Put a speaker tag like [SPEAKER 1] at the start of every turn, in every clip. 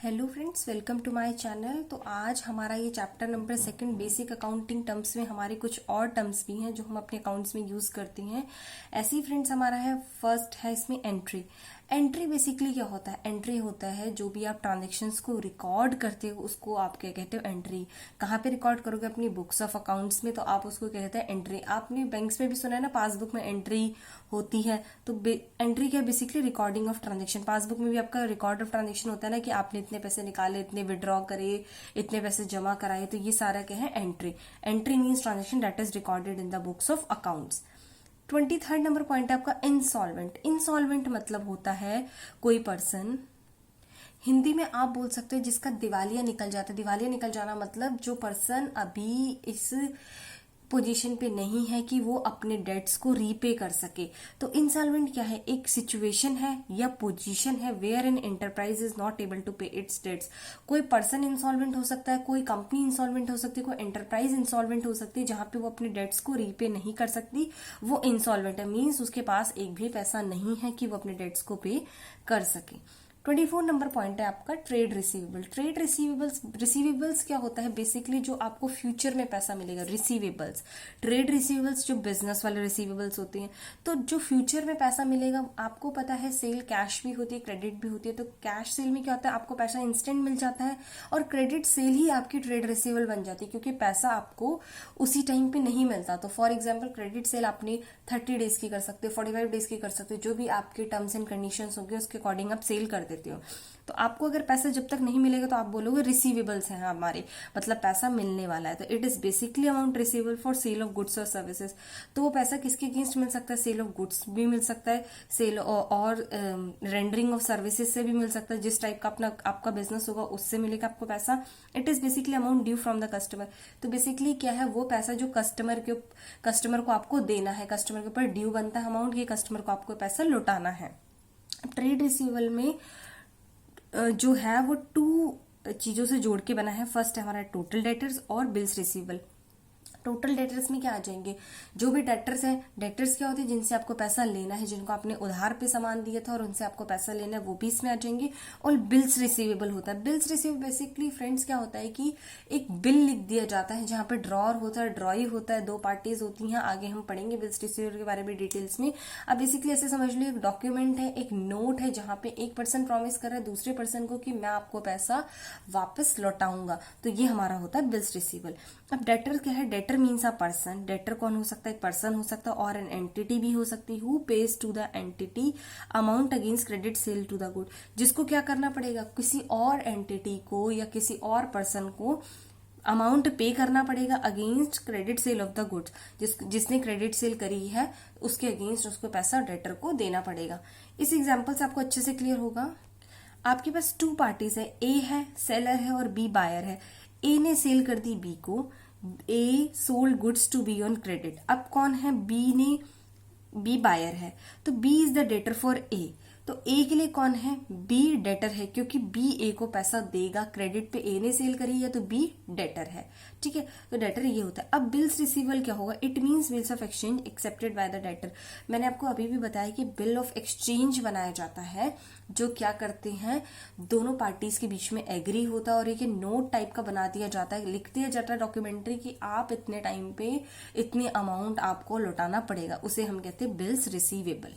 [SPEAKER 1] Hello friends, welcome to my channel. तो आज हमारा ये chapter number 2 basic accounting terms में हमारे कुछ और टर्म्स भी हैं जो हम अपने अकाउंट्स में यूज करते हैं। ऐसे ही फ्रेंड्स हमारा है फर्स्ट है इसमें एंट्री। एंट्री बेसिकली क्या होता है? एंट्री होता है जो भी आप ट्रांजेक्शन्स को रिकॉर्ड करते हो उसको आप क्या कहते हो? एंट्री। कहाँ पे रिकॉर्ड करोगे? अपनी बुक्स ऑफ अकाउंट्स में, तो आप उसको क्या कहते हैं? एंट्री। आपने बैंक्स में भी सुना है ना, पासबुक में एंट्री होती है। तो एंट्री क्या है? Basically recording of transaction. Passbook में भी आपका रिकॉर्ड ऑफ ट्रांजेक्शन होता है ना, कि आपने इतने पैसे निकाले, इतने विड्रॉ करे, इतने पैसे जमा कराए, तो ये सारा क्या है? Entry. Entry means transaction that is recorded in the books of accounts. 23rd number point है आपका इंसॉल्वेंट। इंसॉल्वेंट मतलब होता है कोई पर्सन, हिंदी में आप बोल सकते हो जिसका दिवालिया निकल जाता है। दिवालिया निकल जाना मतलब जो पर्सन अभी इस पोजीशन पे नहीं है कि वो अपने डेट्स को रीपे कर सके। तो इंसॉल्वेंट क्या है? एक सिचुएशन है या पोजीशन है where an enterprise is not able to pay its debts. कोई पर्सन इंसॉल्वेंट हो सकता है, कोई कंपनी इंसॉल्वेंट हो सकती है, कोई एंटरप्राइज इंसॉल्वेंट हो सकती है, जहां पे वो अपने डेट्स को रीपे नहीं कर सकती, वो इंसॉल्वेंट है। मीन्स उसके पास एक भी पैसा नहीं है कि वो अपने डेट्स को पे कर सके। 24 नंबर पॉइंट है आपका trade receivable. Trade receivables, receivables क्या होता है? बेसिकली जो आपको फ्यूचर में पैसा मिलेगा, रिसीवेबल्स। ट्रेड रिसीवेबल्स जो बिजनेस वाले रिसीवेबल्स होते हैं, तो जो फ्यूचर में पैसा मिलेगा। आपको पता है सेल कैश भी होती है, क्रेडिट भी होती है। तो कैश सेल में क्या होता है? आपको पैसा इंस्टेंट मिल जाता है, और क्रेडिट सेल ही आपकी ट्रेड रिसीवेबल बन जाती है, क्योंकि पैसा आपको उसी टाइम पे नहीं मिलता। तो फॉर एग्जाम्पल क्रेडिट सेल आपने 30 डेज की कर सकते हो, 45 डेज की कर सकते हो, जो भी आपके टर्म्स एंड कंडीशंस होंगे उसके अकॉर्डिंग आप सेल कर देते हो। तो आपको अगर पैसा जब तक नहीं मिलेगा तो आप बोलोगे रिसीवेबल्स हैं हमारे, मतलब पैसा मिलने वाला है। तो it is basically amount receivable for sale of goods और सर्विसेज। तो वो पैसा किसके अगेंस्ट मिल सकता है? सेल ऑफ गुड्स भी मिल सकता है, सेल और रेंडरिंग ऑफ सर्विसेज से भी मिल सकता है। जिस टाइप का अपना आपका बिजनेस होगा उससे मिलेगा आपको पैसा। It is basically amount due from the customer. तो बेसिकली क्या है? वो पैसा जो कस्टमर को आपको देना है, कस्टमर के ऊपर ड्यू बनता है अमाउंट, ये कस्टमर को आपको पैसा लौटाना है। ट्रेड रिसीवेबल में जो है वो 2 चीजों से जोड़ के बना है। फर्स्ट है हमारा टोटल डेटर्स और बिल्स रिसीवेबल। टोटल डेटर्स में क्या आ जाएंगे? जो भी डेटर्स हैं, डेटर्स क्या होते हैं? जिनसे आपको पैसा लेना है, जिनको आपने उधार पे सामान दिया था और उनसे आपको पैसा लेना है, वो भी इसमें आ जाएंगे। और बिल्स रिसीवेबल होता है। बिल्स रिसीवेबल बेसिकली फ्रेंड्स क्या होता है कि एक बिल लिख दिया जाता है जहां पे ड्रॉर होता है, ड्रॉई होता है, 2 पार्टीज होती हैं। आगे हम पढ़ेंगे बिल्स रिसीवेबल के बारे में डिटेल्स में। अब बेसिकली ऐसे समझ लो, एक डॉक्यूमेंट है, एक नोट है, जहां पे एक पर्सन प्रॉमिस कर रहा है दूसरे पर्सन को कि मैं आपको पैसा वापस लौटाऊंगा। तो ये हमारा होता है बिल्स रिसीवेबल। अब डेटर क्या है? Debtor means a person. Debtor कौन हो सकता है? पर्सन हो सकता है, और एन एंटिटी भी हो सकती है। Who pays to the entity amount against credit sale to the good. जिसको क्या करना पड़ेगा? किसी और एंटिटी को या किसी और पर्सन को अमाउंट पे करना पड़ेगा against credit cell of the goods. जिसने क्रेडिट सेल करी है उसके अगेंस्ट उसको पैसा डेटर को देना पड़ेगा। इस एग्जाम्पल से आपको अच्छे से क्लियर होगा। आपके पास 2 पार्टीज है, ए है सेलर है और बी बायर है। ए ने सेल कर दी बी को, A sold goods to B on credit. अब कौन है? बी बायर है, तो B is the debtor for A. तो ए के लिए कौन है? बी डेटर है, क्योंकि बी ए को पैसा देगा क्रेडिट पे। ए ने सेल करी है तो बी डेटर है, ठीक है। तो डेटर ये होता है। अब बिल्स रिसीवेबल क्या होगा? It means bills of exchange accepted by the debtor. मैंने आपको अभी भी बताया कि बिल ऑफ एक्सचेंज बनाया जाता है, जो क्या करते हैं, दोनों पार्टीज के बीच में एग्री होता है और एक नोट टाइप का बना दिया जाता है, लिख दिया जाता है डॉक्यूमेंट्री कि आप इतने टाइम पे इतनी अमाउंट आपको लौटाना पड़ेगा। उसे हम कहते हैं बिल्स रिसीवेबल।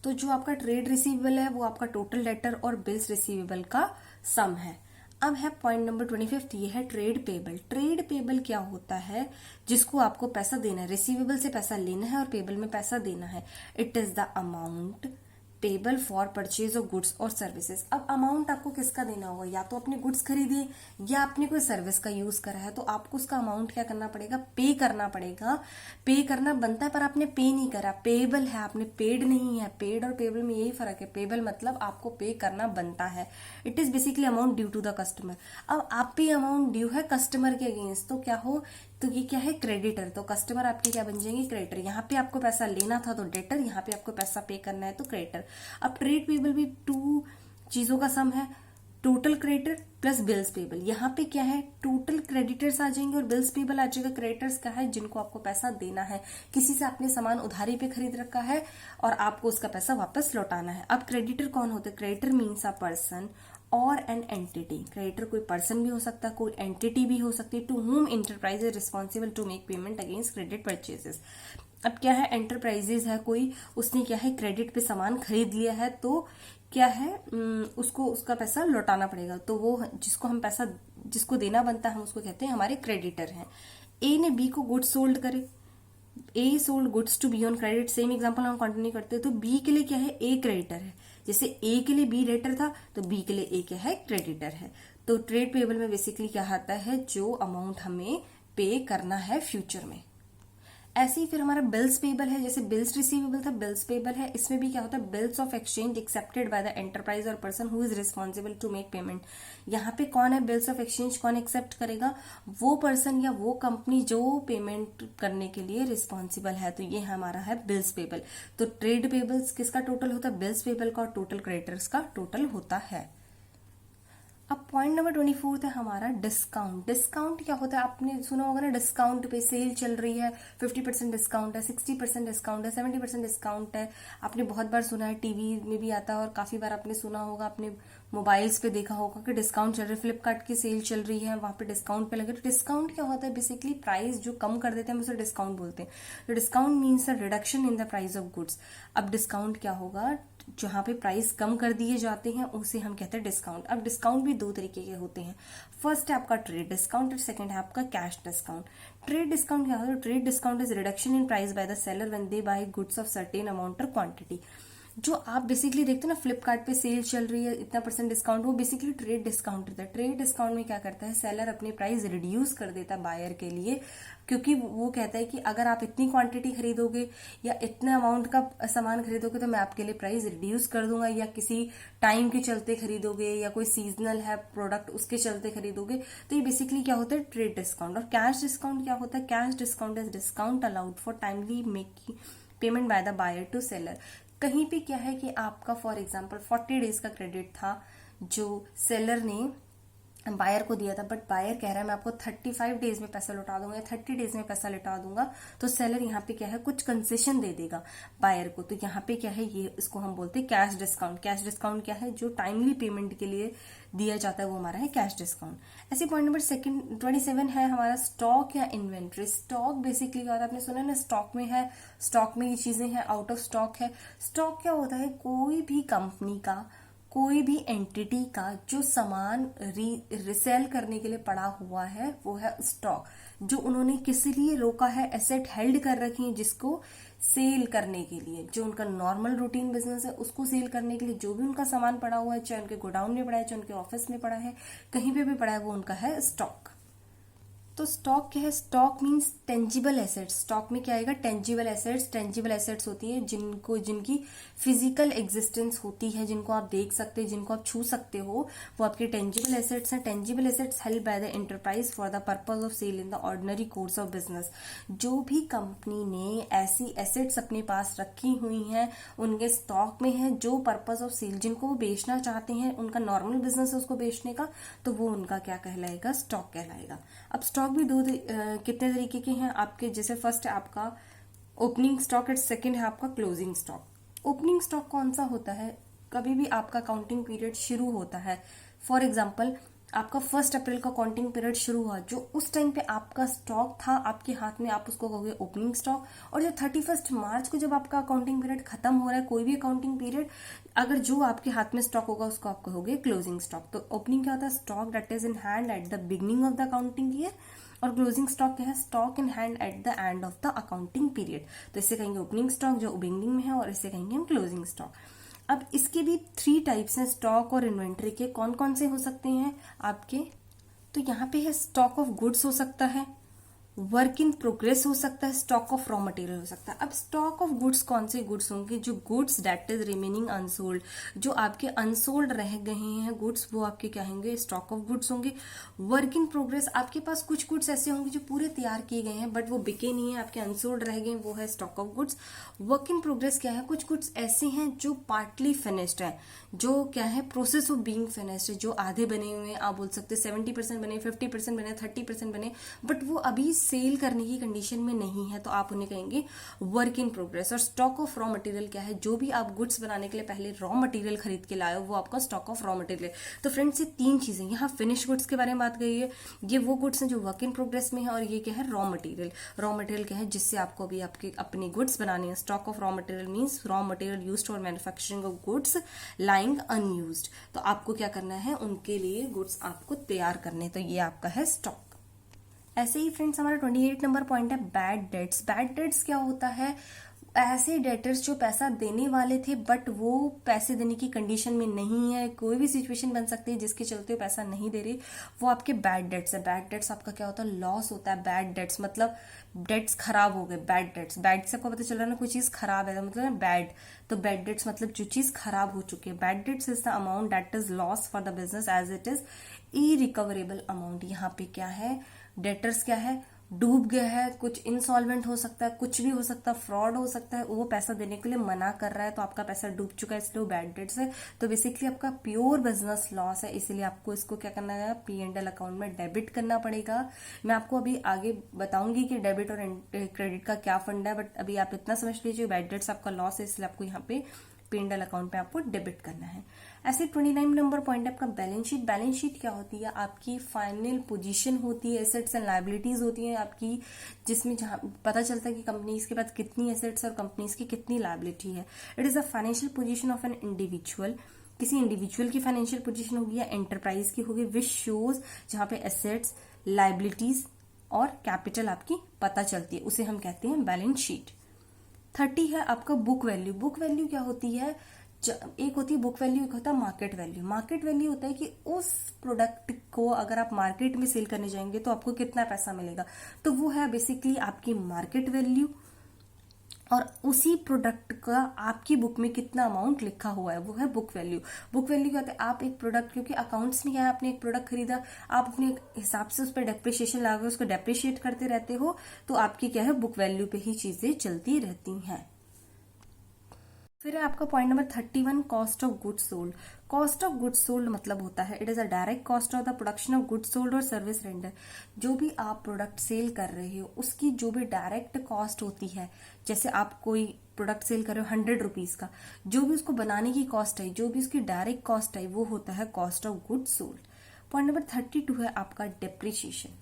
[SPEAKER 1] तो जो आपका ट्रेड रिसीवेबल है वो आपका टोटल डेटर और बिल्स रिसीवेबल का सम है। अब है पॉइंट नंबर 25, ये है ट्रेड पेबल। ट्रेड पेबल क्या होता है? जिसको आपको पैसा देना है, रिसीवेबल से पैसा लेना है और पेबल में पैसा देना है। It is the amount payable for purchase of goods और सर्विसेज। अब अमाउंट आपको किसका देना होगा? या तो अपने गुड्स खरीदे या आपने कोई सर्विस का यूज करा है, तो आपको उसका अमाउंट क्या करना पड़ेगा? पे करना पड़ेगा। पे करना बनता है, पर आपने पे नहीं करा, पेबल है, आपने पेड नहीं है। पेड और पेबल में यही फर्क है। पेबल मतलब आपको पे करना बनता है। It is basically amount due to the customer. अब आप पे अमाउंट ड्यू है कस्टमर के अगेंस्ट, तो क्या हो? तो ये क्या है? क्रेडिटर। तो कस्टमर आपके क्या बन जाएंगे? क्रेडिटर। यहाँ पे आपको पैसा लेना था तो डेटर, यहाँ पे आपको पैसा पे करना है तो क्रेडिटर। अब ट्रेड पेबल भी 2 चीजों का सम है, total creditor plus bills payable. यहाँ पे क्या है? टोटल क्रेडिटर्स आ जाएंगे और बिल्स पेबल आ जाएगा। क्रेडिटर्स क्या है? जिनको आपको पैसा देना है, किसी से आपने सामान उधारी पे खरीद रखा है और आपको उसका पैसा वापस लौटाना है। अब क्रेडिटर कौन होते हैं? क्रेडिटर मीन्स अ पर्सन और एन एंटिटी, क्रेडिटर कोई पर्सन भी हो सकता है, कोई एंटिटी भी हो सकती है, to whom enterprise is responsible to make payment against credit purchases. अब क्या है, एंटरप्राइजेज है कोई, उसने क्या है क्रेडिट पे सामान खरीद लिया है, तो क्या है उसको उसका पैसा लौटाना पड़ेगा, तो वो जिसको हम पैसा जिसको देना बनता है हम उसको कहते हैं हमारे क्रेडिटर हैं। ए ने बी को गुड्स सोल्ड करे, A sold goods to B on credit, same example हम कंटिन्यू करते हैं, तो बी के लिए क्या है, ए क्रेडिटर है, जैसे ए के लिए बी डेटर था तो बी के लिए ए क्या है, क्रेडिटर है। तो ट्रेड पेबल में बेसिकली क्या आता है, जो अमाउंट हमें पे करना है फ्यूचर में। ऐसे ही फिर हमारा बिल्स पेबल है, जैसे बिल्स रिसीवेबल था, बिल्स पेबल है, इसमें भी क्या होता है, bills of exchange accepted by the enterprise और person who is responsible to make payment. यहाँ पे कौन है बिल्स ऑफ एक्सचेंज, कौन एक्सेप्ट करेगा, वो पर्सन या वो कंपनी जो पेमेंट करने के लिए रिस्पॉन्सिबल है, तो ये हमारा है बिल्स पेबल। तो ट्रेड पेबल्स किसका टोटल होता है, बिल्स पेबल का, और टोटल क्रेडिटर्स का टोटल होता है। अब पॉइंट नंबर 24 है हमारा डिस्काउंट। डिस्काउंट क्या होता है, आपने सुना होगा ना, डिस्काउंट पे सेल चल रही है, 50% डिस्काउंट है, 60% डिस्काउंट है, 70% डिस्काउंट है। आपने बहुत बार सुना है, टीवी में भी आता है, और काफी बार आपने सुना होगा, अपने मोबाइल्स पे देखा होगा कि डिस्काउंट चल रही है, फ्लिपकार्ट की सेल चल रही है, वहां पे डिस्काउंट पे लगे। तो डिस्काउंट क्या होता है, बेसिकली प्राइस जो कम कर देते हैं हम उसे डिस्काउंट बोलते हैं। तो discount means the reduction in the price of goods. अब डिस्काउंट क्या होगा, जहां पे प्राइस कम कर दिए जाते हैं उसे हम कहते हैं डिस्काउंट। अब डिस्काउंट भी दो तरीके के होते हैं, फर्स्ट है आपका ट्रेड डिस्काउंट और सेकंड है आपका कैश डिस्काउंट। ट्रेड डिस्काउंट क्या होता है, trade discount is reduction in price by the seller when they buy goods of certain amount और क्वांटिटी। जो आप बेसिकली देखते हो ना, फ्लिपकार्ट पे सेल चल रही है, इतना % डिस्काउंट, वो बेसिकली ट्रेड डिस्काउंट रहता है। ट्रेड डिस्काउंट में क्या करता है, सेलर अपनी प्राइस रिड्यूस कर देता है बायर के लिए, क्योंकि वो कहता है कि अगर आप इतनी क्वांटिटी खरीदोगे या इतने अमाउंट का सामान खरीदोगे तो मैं आपके लिए प्राइस रिड्यूस कर दूंगा, या किसी टाइम के चलते खरीदोगे या कोई सीजनल है प्रोडक्ट उसके चलते खरीदोगे, तो ये बेसिकली क्या होता है, ट्रेड डिस्काउंट। और कैश डिस्काउंट क्या होता है, cash discount is discount allowed for timely making payment by the buyer to seller. कहीं पे क्या है कि आपका फॉर एग्जांपल 40 डेज का क्रेडिट था जो सेलर ने बायर को दिया था, बट बायर कह रहा है मैं आपको 35 डेज में पैसा लौटा दूंगा या 30 डेज में पैसा लौटा दूंगा, तो सेलर यहाँ पे क्या है, कुछ कंसेशन दे देगा बायर को। तो यहाँ पे क्या है, ये इसको हम बोलते हैं कैश डिस्काउंट। कैश डिस्काउंट क्या है, जो टाइमली पेमेंट के लिए दिया जाता है वो हमारा है कैश डिस्काउंट। ऐसे पॉइंट नंबर 27 है हमारा स्टॉक या इन्वेंट्री। स्टॉक बेसिकली क्या होता है, आपने सुना है ना, स्टॉक में है, स्टॉक में ये चीजें हैं, आउट ऑफ स्टॉक है। स्टॉक क्या होता है, कोई भी कंपनी का, कोई भी एंटिटी का जो सामान रिसेल करने के लिए पड़ा हुआ है वो है स्टॉक, जो उन्होंने किस लिए रोका है, एसेट हेल्ड कर रखी है जिसको सेल करने के लिए, जो उनका नॉर्मल रूटीन बिजनेस है उसको सेल करने के लिए जो भी उनका सामान पड़ा हुआ है, चाहे उनके गोडाउन में पड़ा है, चाहे उनके ऑफिस में पड़ा है, कहीं पे भी पड़ा है, वो उनका है स्टॉक। तो स्टॉक क्या है, stock means tangible assets. Stock में क्या आएगा, टेंजिबल एसेट्स। टेंजिबल एसेट्स होती है जिनकी फिजिकल एग्जिस्टेंस होती है, जिनको आप देख सकते हैं, जिनको आप छू सकते हो, वो आपके टेंजिबल एसेट्स हैं। Tangible assets held by the enterprise for the purpose of sale in the ordinary course of business. जो भी कंपनी ने ऐसी एसेट्स अपने पास रखी हुई हैं, उनके स्टॉक में है, जो पर्पज ऑफ सेल, जिनको वो बेचना चाहते हैं, उनका नॉर्मल बिजनेस है उसको बेचने का, तो वो उनका क्या कहलाएगा, स्टॉक कहलाएगा। अब स्टॉक भी दो कितने तरीके के हैं आपके, जैसे फर्स्ट है आपका ओपनिंग स्टॉक और सेकंड है आपका क्लोजिंग स्टॉक। ओपनिंग स्टॉक कौन सा होता है, कभी भी आपका काउंटिंग पीरियड शुरू होता है, फॉर एग्जांपल आपका 1 अप्रैल का काउंटिंग पीरियड शुरू हुआ, जो उस टाइम पे आपका स्टॉक था आपके हाथ में, आप उसको कहोगे ओपनिंग स्टॉक। और जो 31 मार्च को जब आपका अकाउंटिंग पीरियड खत्म हो रहा है, कोई भी अकाउंटिंग पीरियड, अगर जो आपके हाथ में स्टॉक होगा उसको आप कहोगे क्लोजिंग स्टॉक। तो ओपनिंग क्या होता है, stock that is in hand at the beginning of the accounting year, और क्लोजिंग स्टॉक क्या है, stock in hand at the end of the accounting period. तो इसे कहेंगे ओपनिंग स्टॉक जो बिगिनिंग में है, और इसे कहेंगे हम क्लोजिंग स्टॉक। अब इसके भी 3 टाइप्स हैं स्टॉक और इन्वेंट्री के। कौन कौन से हो सकते हैं आपके, तो यहाँ पे है स्टॉक ऑफ गुड्स हो सकता है, वर्क इन प्रोग्रेस हो सकता है, स्टॉक ऑफ रॉ मटेरियल हो सकता है। अब स्टॉक ऑफ गुड्स कौन से गुड्स होंगे, जो goods that is remaining unsold, जो आपके अनसोल्ड रह गए हैं गुड्स, वो आपके क्या होंगे, स्टॉक ऑफ गुड्स होंगे। वर्क इन प्रोग्रेस, आपके पास कुछ गुड्स ऐसे होंगे जो पूरे तैयार किए गए हैं बट वो बिके नहीं है, आपके अनसोल्ड रह गए, वो है stock of goods. Work in progress क्या है, कुछ गुड्स ऐसे हैं जो पार्टली फिनिश्ड है, जो क्या है, प्रोसेस ऑफ बीइंग फिनिश्ड है, जो आधे बने हुए हैं, आप बोल सकते हैं 70% बने, 50% बने, 30% बने, बट वो अभी सेल करने की कंडीशन में नहीं है तो आप उन्हें कहेंगे वर्क इन प्रोग्रेस। और स्टॉक ऑफ रॉ मटेरियल क्या है, जो भी आप गुड्स बनाने के लिए पहले रॉ मटेरियल खरीद के लाए हो वो आपका स्टॉक ऑफ रॉ मटेरियल। तो फ्रेंड्स ये तीन चीजें, यहाँ फिनिश गुड्स के बारे में बात करी है, ये वो गुड्स हैं जो वर्क इन प्रोग्रेस में है, और ये क्या है, रॉ मटेरियल। रॉ मटेरियल क्या है, जिससे आपको अभी आपके अपनी गुड्स बनानी है। Stock of raw material means raw material used for manufacturing of goods lying unused. तो आपको क्या करना है, उनके लिए गुड्स आपको तैयार करने, तो ये आपका है स्टॉक। ऐसे ही फ्रेंड्स हमारा 28 नंबर पॉइंट है बैड डेट्स। बैड डेट्स क्या होता है, ऐसे डेटर्स जो पैसा देने वाले थे बट वो पैसे देने की कंडीशन में नहीं है, कोई भी सिचुएशन बन सकती है जिसके चलते वो पैसा नहीं दे रही, वो आपके बैड डेट्स है। बैड डेट्स आपका क्या होता है, लॉस होता है। बैड डेट्स मतलब डेट्स खराब हो गए, बैड डेट्स। बैड से आपको पता चल रहा है ना, कोई चीज खराब है मतलब बैड, तो बैड डेट्स मतलब जो चीज खराब हो चुकी है। Bad debts is the amount that is loss for the business as it is irrecoverable amount. यहाँ पे क्या है, डेटर्स क्या है, डूब गया है, कुछ इंसॉल्वेंट हो सकता है, कुछ भी हो सकता है, फ्रॉड हो सकता है, वो पैसा देने के लिए मना कर रहा है, तो आपका पैसा डूब चुका है, इसलिए वो बैड डेट्स है। तो बेसिकली आपका प्योर बिजनेस लॉस है, इसलिए आपको इसको क्या करना है, P&L अकाउंट में डेबिट करना पड़ेगा। मैं आपको अभी आगे बताऊंगी कि डेबिट और क्रेडिट का क्या फंड है, बट अभी आप इतना समझ लीजिए बैड डेट्स आपका लॉस है, इसलिए आपको यहाँ पे P&L अकाउंट पे आपको डेबिट करना है। ऐसे 29 नंबर पॉइंट है आपका बैलेंस शीट। बैलेंस शीट क्या होती है, आपकी फाइनल पोजीशन होती है, एसेट्स एंड लायबिलिटीज होती है आपकी, जिसमें जहां पता चलता है कि कंपनीज के पास कितनी एसेट्स और कंपनीज की कितनी लायबिलिटी है। It is a financial position of an individual, किसी इंडिविजुअल की फाइनेंशियल पोजीशन होगी या एंटरप्राइज की होगी, विच शोज जहां पे एसेट्स, लायबिलिटीज और कैपिटल आपकी पता चलती है, उसे हम कहते हैं बैलेंस शीट। 30 है आपका बुक वैल्यू। बुक वैल्यू क्या होती है, एक होती है बुक वैल्यू, एक होता है मार्केट वैल्यू। मार्केट वैल्यू होता है कि उस प्रोडक्ट को अगर आप मार्केट में सेल करने जाएंगे तो आपको कितना पैसा मिलेगा, तो वो है बेसिकली आपकी मार्केट वैल्यू। और उसी प्रोडक्ट का आपकी बुक में कितना अमाउंट लिखा हुआ है, वो है बुक वैल्यू। बुक वैल्यू क्या होता है, आप एक प्रोडक्ट, क्योंकि अकाउंट्स में क्या है, आपने एक प्रोडक्ट खरीदा, आप अपने हिसाब से उस पर डेप्रिसिएशन लगा उसको डेप्रिशिएट करते रहते हो, तो आपकी क्या है, बुक वैल्यू पे ही चीजें चलती रहती हैं। फिर है आपका point number 31 cost of goods sold. Cost of goods sold मतलब होता है it is a direct cost of the production of goods sold और सर्विस रेंडर। जो भी आप प्रोडक्ट सेल कर रहे हो उसकी जो भी डायरेक्ट कॉस्ट होती है, जैसे आप कोई प्रोडक्ट सेल कर रहे हो 100 रुपीज का, जो भी उसको बनाने की कॉस्ट है, जो भी उसकी डायरेक्ट कॉस्ट है, वो होता है cost of goods sold. Point number 32 है आपका डेप्रिसिएशन।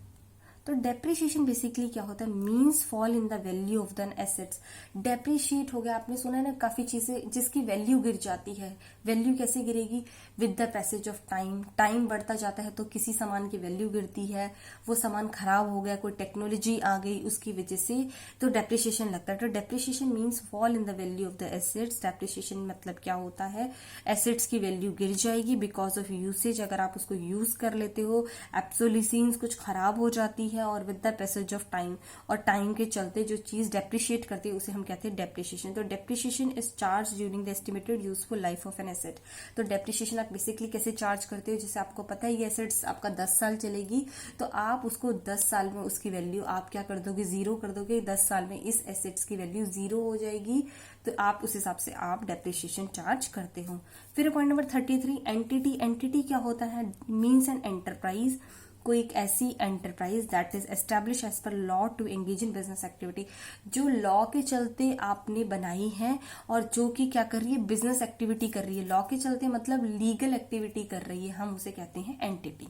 [SPEAKER 1] तो डेप्रिसिएशन बेसिकली क्या होता है, means fall in the value of the assets. Depreciate हो गया, आपने सुना है ना काफी चीजें जिसकी वैल्यू गिर जाती है। वैल्यू कैसे गिरेगी, with the passage of time. Time बढ़ता जाता है तो किसी सामान की वैल्यू गिरती है, वो सामान खराब हो गया, कोई टेक्नोलॉजी आ गई उसकी वजह से, तो डेप्रिसिएशन लगता है। तो depreciation means fall in the value of the assets. Depreciation मतलब क्या होता है, एसेट्स की वैल्यू गिर जाएगी बिकॉज ऑफ यूसेज। अगर आप उसको यूज कर लेते हो, एब्सोल्यूसेंस कुछ खराब हो जाती है, और with the passage of time, और टाइम के चलते जो चीज डेप्रिशिएट करती है उसे हम कहते हैं डेप्रिसिएशन। तो depreciation is charge during the estimated useful life of an asset. तो डेप्रिसिएशन आप बेसिकली कैसे चार्ज करते हो, जैसे आपको पता है ये एसेट्स आपका 10 साल चलेगी, तो आप उसको 10 साल में उसकी वैल्यू आप क्या कर दोगे, जीरो कर दोगे। 10 साल में इस एसेट्स की वैल्यू जीरो हो जाएगी, तो आप उस हिसाब से आप डेप्रिसिएशन चार्ज करते हो। फिर पॉइंट नंबर 33 एंटिटी। एंटिटी क्या होता है, मीन्स एन एंटरप्राइज, कोई एक ऐसी enterprise that is establish as per law to engage in business activity, जो लॉ के चलते आपने बनाई है और जो कि क्या कर रही है, बिजनेस एक्टिविटी कर रही है। लॉ के चलते मतलब लीगल एक्टिविटी कर रही है, हम उसे कहते हैं entity.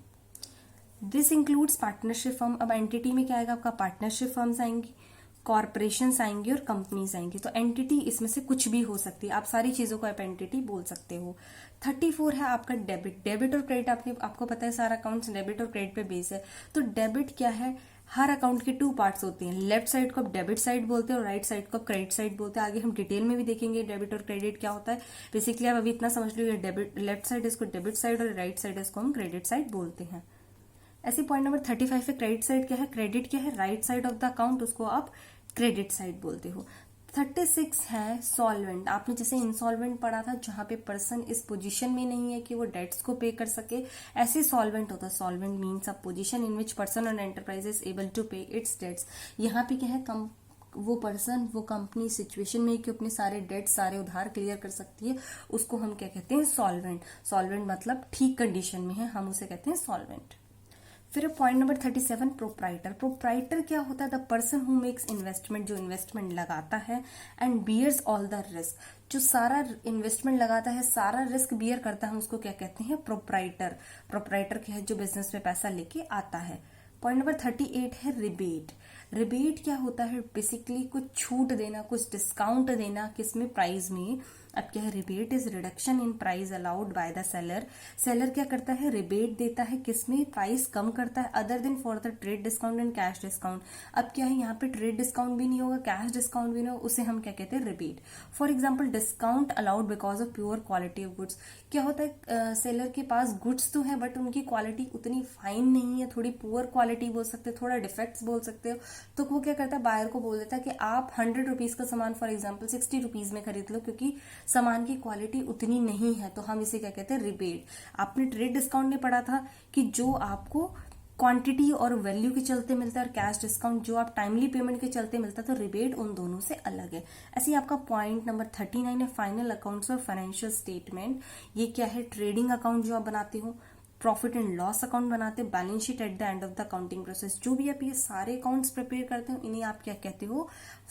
[SPEAKER 1] This includes partnership firm. अब एंटिटी में क्या आएगा, आपका पार्टनरशिप फर्म्स आएंगी, कॉर्पोरेशंस आएंगे और कंपनीज आएंगी। तो एंटिटी इसमें से कुछ भी हो सकती है, आप सारी चीजों को आप एंटिटी बोल सकते हो। 34 है आपका डेबिट। डेबिट और क्रेडिट आपको पता है सारा अकाउंट्स डेबिट और क्रेडिट पे बेस है। तो डेबिट क्या है, हर अकाउंट के 2 पार्ट्स होते हैं। लेफ्ट साइड को आप डेबिट साइड बोलते हैं और राइट साइड को आप क्रेडिट साइड बोलते हैं। आगे हम डिटेल में भी देखेंगे डेबिट और क्रेडिट क्या होता है। बेसिकली आप अभी इतना समझ लीजिए, डेबिट लेफ्ट साइड इसको डेबिट साइड और राइट साइड इसको हम क्रेडिट साइड बोलते हैं। ऐसे पॉइंट नंबर 35 है क्रेडिट साइड क्या है, क्रेडिट क्या है, right side of the account, उसको आप क्रेडिट साइड बोलते हो। 36 है सॉल्वेंट। आपने जैसे इंसॉल्वेंट पढ़ा था, जहां पे पर्सन इस पोजीशन में नहीं है कि वो डेट्स को पे कर सके, ऐसे सॉल्वेंट होता है। Solvent means a position in which person और enterprise is able to pay its dates. यहाँ पे क्या है, वो पर्सन, वो कंपनी सिचुएशन में कि अपने सारे डेट, सारे उधार क्लियर कर सकती है, उसको हम क्या कहते हैं, सॉल्वेंट। सॉल्वेंट मतलब ठीक कंडीशन में है, हम उसे कहते हैं सॉल्वेंट। फिर पॉइंट नंबर 37, प्रोप्राइटर। प्रोप्राइटर क्या होता है? The person who makes investment, जो इन्वेस्टमेंट लगाता है, and bears all the risk, जो सारा इन्वेस्टमेंट लगाता है, सारा रिस्क बियर करता है, उसको क्या कहते हैं? प्रोप्राइटर। प्रोप्राइटर क्या है? जो बिजनेस में पैसा लेके आता है। पॉइंट नंबर 38 है रिबेट। रिबेट क्या होता है? बेसिकली कुछ छूट देना, कुछ डिस्काउंट देना, किसमें? प्राइस में। अब क्या है? Rebate is reduction in price allowed by the seller. Seller क्या करता है? रिबेट देता है, किसमें? प्राइस कम करता है, other than for the trade discount and cash discount. अब क्या है? यहाँ पे ट्रेड डिस्काउंट भी नहीं होगा, कैश डिस्काउंट भी नहीं होगा, उसे हम क्या कहते हैं? Rebate. For example, discount allowed because of pure quality of goods. क्या होता है? सेलर के पास गुड्स तो है बट उनकी क्वालिटी उतनी फाइन नहीं है, थोड़ी पुअर क्वालिटी बोल सकते हो, थोड़ा डिफेक्ट्स बोल सकते हो, तो वो क्या करता है? बायर को बोल देता है कि आप 100 रुपीज का सामान फॉर एग्जाम्पल 60 रुपीज में खरीद लो, क्योंकि सामान की क्वालिटी उतनी नहीं है, तो हम इसे क्या कहते हैं? रिबेट। आपने ट्रेड डिस्काउंट में पढ़ा था कि जो आपको क्वांटिटी और वैल्यू के चलते मिलता है, और कैश डिस्काउंट जो आप टाइमली पेमेंट के चलते मिलता है, तो रिबेट उन दोनों से अलग है। ऐसे ही आपका पॉइंट नंबर 39 है फाइनल अकाउंट्स और फाइनेंशियल स्टेटमेंट। ये क्या है? ट्रेडिंग अकाउंट जो आप बनाते हो, प्रॉफिट एंड लॉस अकाउंट बनाते हैं, balance sheet at the end of the accounting process. जो भी आप ये सारे अकाउंट्स प्रिपेयर करते हो, इन्हें आप क्या कहते हो?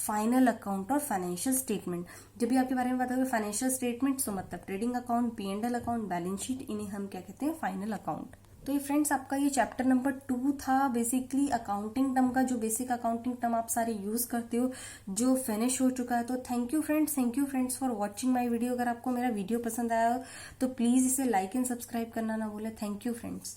[SPEAKER 1] फाइनल अकाउंट और फाइनेंशियल स्टेटमेंट। जब भी आपके बारे में बताओगे फाइनेंशियल स्टेटमेंट, तो मतलब trading account, P&L account, balance sheet, इन्हें हम क्या कहते हैं? Final account. तो ये फ्रेंड्स आपका ये चैप्टर नंबर 2 था। बेसिकली अकाउंटिंग टर्म का, जो बेसिक अकाउंटिंग टर्म आप सारे यूज करते हो, जो फिनिश हो चुका है। तो thank you friends for watching my video. अगर आपको मेरा वीडियो पसंद आया हो तो प्लीज इसे लाइक एंड सब्सक्राइब करना ना भूलें। Thank you friends.